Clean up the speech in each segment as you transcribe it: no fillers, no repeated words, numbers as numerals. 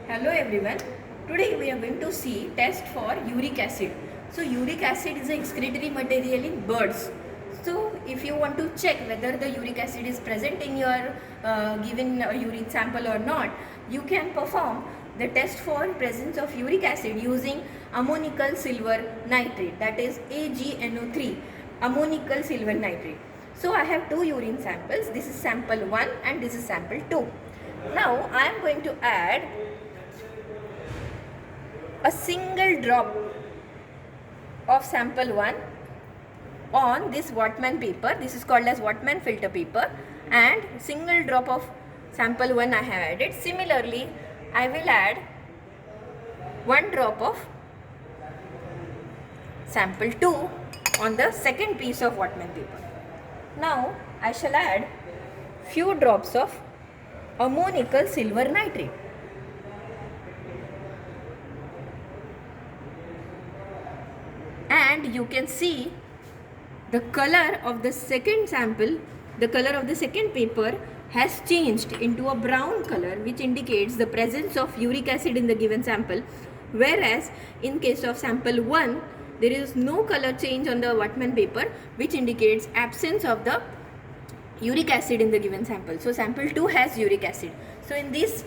Hello everyone. Today we are going to see test for uric acid. So uric acid is an excretory material in birds. So if you want to check whether the uric acid is present in your given urine sample or not, you can perform the test for presence of uric acid using ammonical silver nitrate, that is AgNO3, ammonical silver nitrate. So I have two urine samples. This is sample 1 and this is sample 2. Now I am going to add a single drop of sample 1 on this Wattman paper. This is called as Wattman filter paper, and single drop of sample 1 I have added. Similarly, I will add 1 drop of sample 2 on the second piece of Wattman paper. Now I shall add few drops of ammonical silver nitrate. And you can see the color of the second sample, the color of the second paper has changed into a brown color, which indicates the presence of uric acid in the given sample, whereas in case of sample 1 there is no color change on the Wattman paper, which indicates absence of the uric acid in the given sample. So sample 2 has uric acid. So in this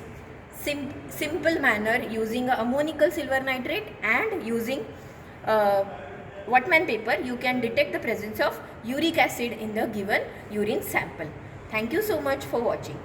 simple manner, using a ammonical silver nitrate and using Wattman paper, you can detect the presence of uric acid in the given urine sample. Thank you so much for watching.